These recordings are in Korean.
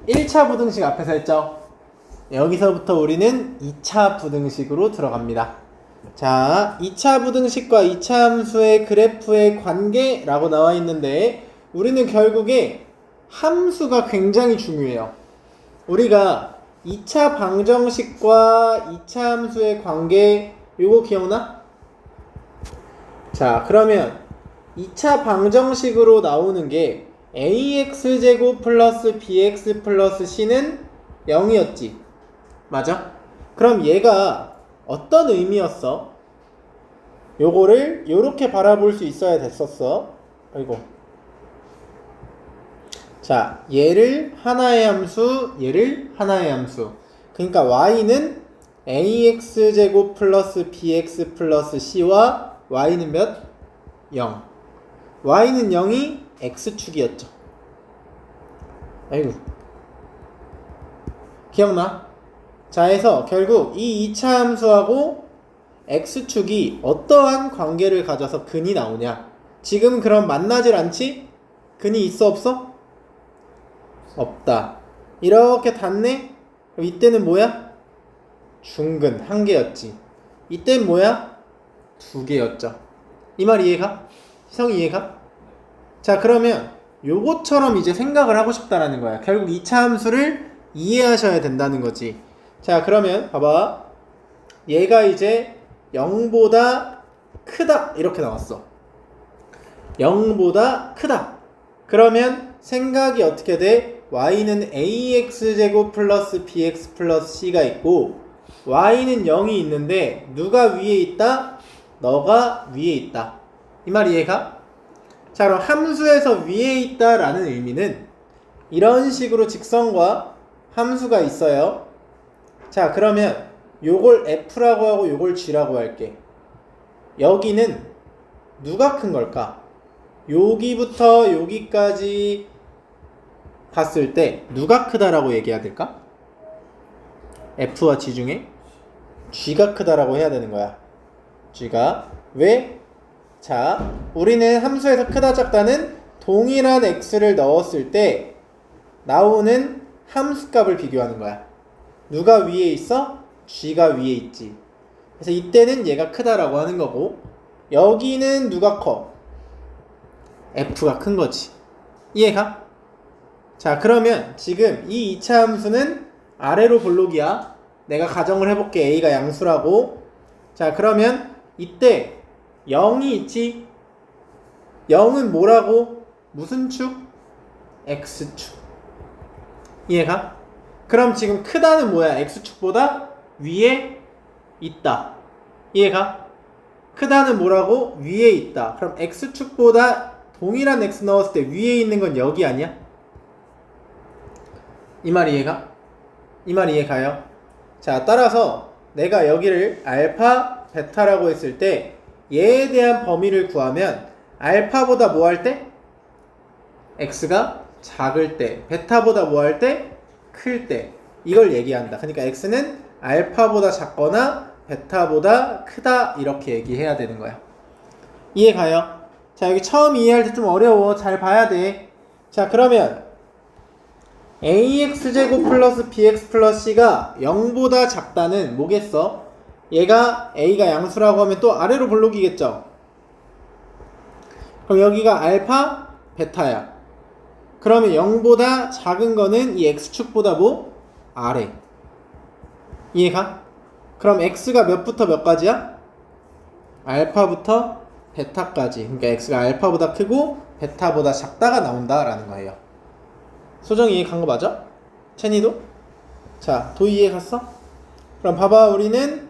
1차 부등식 앞에서 했죠. 여기서부터 우리는 2차 부등식으로 들어갑니다. 자, 2차 부등식과 2차 함수의 그래프의 관계라고 나와 있는데 우리는 결국에 함수가 굉장히 중요해요. 우리가 2차 방정식과 2차 함수의 관계 이거 기억나? 자, 그러면 2차 방정식으로 나오는 게 ax제곱 플러스 bx 플러스 c는 0이었지. 맞아? 그럼 얘가 어떤 의미였어? 요거를 요렇게 바라볼 수 있어야 됐었어. 아이고. 자, 얘를 하나의 함수, 얘를 하나의 함수. 그러니까 y는 ax제곱 플러스 bx 플러스 c와 y는 몇? 0. y는 0이 x축이었죠. 아이고. 기억나? 자, 해서 결국 이 2차 함수하고 x축이 어떠한 관계를 가져서 근이 나오냐? 지금 그럼 만나질 않지? 근이 있어 없어? 없다. 이렇게 닿네? 그럼 이때는 뭐야? 중근 한 개였지. 이때는 뭐야? 두 개였죠. 이 말 이해가? 희성이 이해가? 자, 그러면 요것처럼 이제 생각을 하고 싶다라는 거야. 결국 2차 함수를 이해하셔야 된다는 거지. 자, 그러면 봐봐. 얘가 이제 0보다 크다 이렇게 나왔어. 0보다 크다. 그러면 생각이 어떻게 돼? y는 ax제곱 플러스 bx 플러스 c가 있고 y는 0이 있는데 누가 위에 있다? 너가 위에 있다. 이 말 이해가? 자, 그럼 함수에서 위에 있다라는 의미는 이런 식으로 직선과 함수가 있어요. 자, 그러면 요걸 f라고 하고 요걸 g라고 할게. 여기는 누가 큰 걸까? 여기부터 여기까지 봤을 때 누가 크다라고 얘기해야 될까? f와 g 중에 g가 크다라고 해야 되는 거야. g가. 왜? 자, 우리는 함수에서 크다 작다는 동일한 x를 넣었을 때 나오는 함수값을 비교하는 거야. 누가 위에 있어? g가 위에 있지. 그래서 이때는 얘가 크다라고 하는 거고 여기는 누가 커? f가 큰 거지. 이해가? 자, 그러면 지금 이 2차 함수는 아래로 볼록이야. 내가 가정을 해볼게. a가 양수라고. 자, 그러면 이때 0이 있지? 0은 뭐라고? 무슨 축? x축. 이해가? 그럼 지금 크다는 뭐야? x축보다 위에 있다. 이해가? 크다는 뭐라고? 위에 있다. 그럼 x축보다 동일한 x 넣었을 때 위에 있는 건 여기 아니야? 이 말 이해가? 이 말 이해가요? 자, 따라서 내가 여기를 알파, 베타라고 했을 때 얘에 대한 범위를 구하면 알파보다 뭐 할 때? x가 작을 때. 베타보다 뭐 할 때? 클 때. 이걸 얘기한다. 그러니까 x는 알파보다 작거나 베타보다 크다 이렇게 얘기해야 되는 거야. 이해가요? 자, 여기 처음 이해할 때 좀 어려워. 잘 봐야 돼. 자, 그러면 ax제곱 플러스 bx 플러스 c가 0보다 작다는 뭐겠어? 얘가 a가 양수라고 하면 또 아래로 볼록이겠죠? 그럼 여기가 알파, 베타야. 그러면 0보다 작은 거는 이 x축보다 뭐? 아래. 이해가? 그럼 x가 몇부터 몇까지야? 알파부터 베타까지. 그러니까 x가 알파보다 크고 베타보다 작다가 나온다라는 거예요. 소정이 이해 간 거 맞아? 채니도? 자, 도희 이해 갔어? 그럼 봐봐, 우리는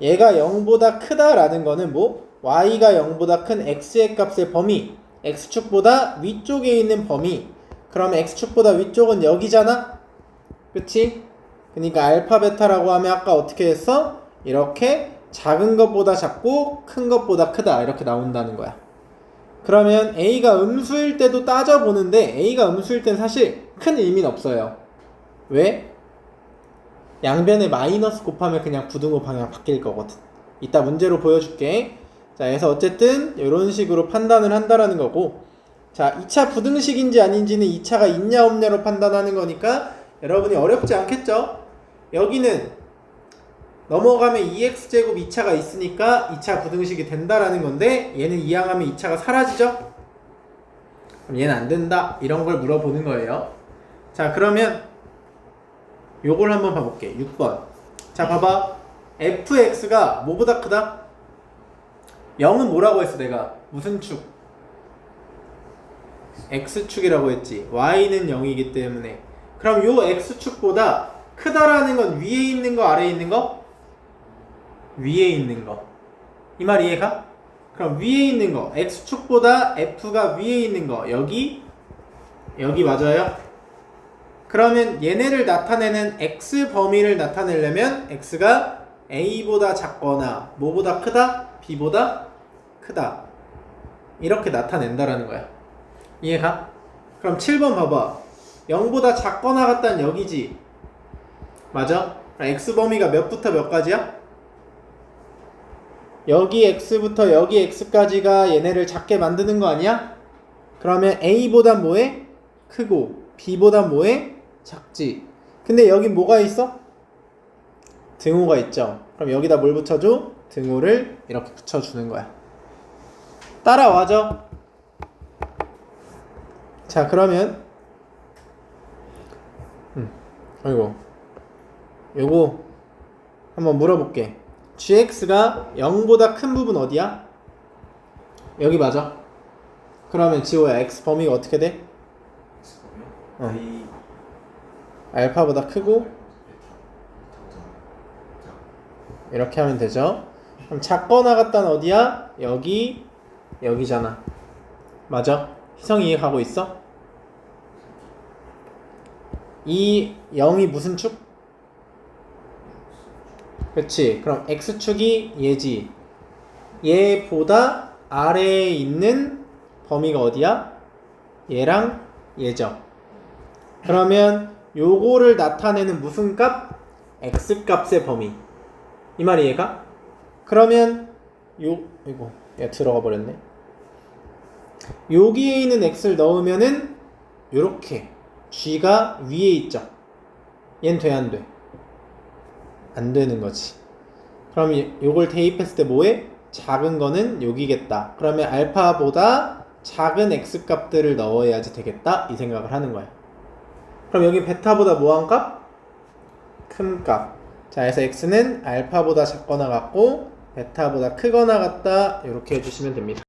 얘가 0보다 크다라는 거는 뭐? y가 0보다 큰 x의 값의 범위, x축보다 위쪽에 있는 범위. 그럼 x축보다 위쪽은 여기잖아? 그치? 그러니까 알파 베타라고 하면 아까 어떻게 했어? 이렇게 작은 것보다 작고 큰 것보다 크다 이렇게 나온다는 거야. 그러면 a가 음수일 때도 따져보는데 a가 음수일 땐 사실 큰 의미는 없어요. 왜? 양변에 마이너스 곱하면 그냥 부등호 방향 바뀔 거거든. 이따 문제로 보여줄게. 자, 그래서 어쨌든 이런 식으로 판단을 한다라는 거고 자, 2차 부등식인지 아닌지는 2차가 있냐 없냐로 판단하는 거니까 여러분이 어렵지 않겠죠? 여기는 넘어가면 2x제곱 2차가 있으니까 2차 부등식이 된다라는 건데 얘는 이항하면 2차가 사라지죠? 그럼 얘는 안 된다 이런 걸 물어보는 거예요. 자, 그러면 요걸 한번 봐볼게. 6번. 자, 봐봐. fx가 뭐보다 크다? 0은 뭐라고 했어 내가? 무슨 축? x축이라고 했지. y는 0이기 때문에. 그럼 요 x축보다 크다라는 건 위에 있는 거 아래에 있는 거? 위에 있는 거. 이 말 이해가? 그럼 위에 있는 거 x축보다 f가 위에 있는 거 여기 맞아요? 그러면 얘네를 나타내는 x 범위를 나타내려면 x가 a보다 작거나 뭐보다 크다? b보다 크다 이렇게 나타낸다라는 거야. 이해가? 그럼 7번 봐봐. 0보다 작거나 같다는 여기지. 맞아? x 범위가 몇부터 몇까지야? 여기 x부터 여기 x까지가 얘네를 작게 만드는 거 아니야? 그러면 a보다 뭐해? 크고 b보다 뭐해? 작지. 근데 여기 뭐가 있어? 등호가 있죠. 그럼 여기다 뭘 붙여줘? 등호를 이렇게 붙여주는 거야. 따라와죠. 자, 그러면 아이고 요거 한번 물어볼게. gx가 0보다 큰 부분 어디야? 여기 맞아? 그러면 지호야 x 범위가 어떻게 돼? 알파보다 크고 이렇게 하면 되죠. 그럼 작거나 같다는 어디야? 여기잖아. 맞아? 희성이 이해가고 있어? 이 0이 무슨 축? 그렇지. 그럼 x축이 얘지. 얘보다 아래에 있는 범위가 어디야? 얘랑 얘죠. 그러면 요거를 나타내는 무슨 값? x값의 범위. 이 말이 얘가? 그러면 이거 얘 들어가 버렸네. 여기에 있는 x를 넣으면은 요렇게 g가 위에 있죠. 얘는 돼 안 돼? 안 되는 거지. 그럼 요걸 대입했을 때 뭐해? 작은 거는 여기겠다. 그러면 알파보다 작은 x 값들을 넣어야지 되겠다 이 생각을 하는 거야. 그럼 여기 베타보다 뭐한 값? 큰 값. 자, 그래서 x는 알파보다 작거나 같고 베타보다 크거나 같다 이렇게 해주시면 됩니다.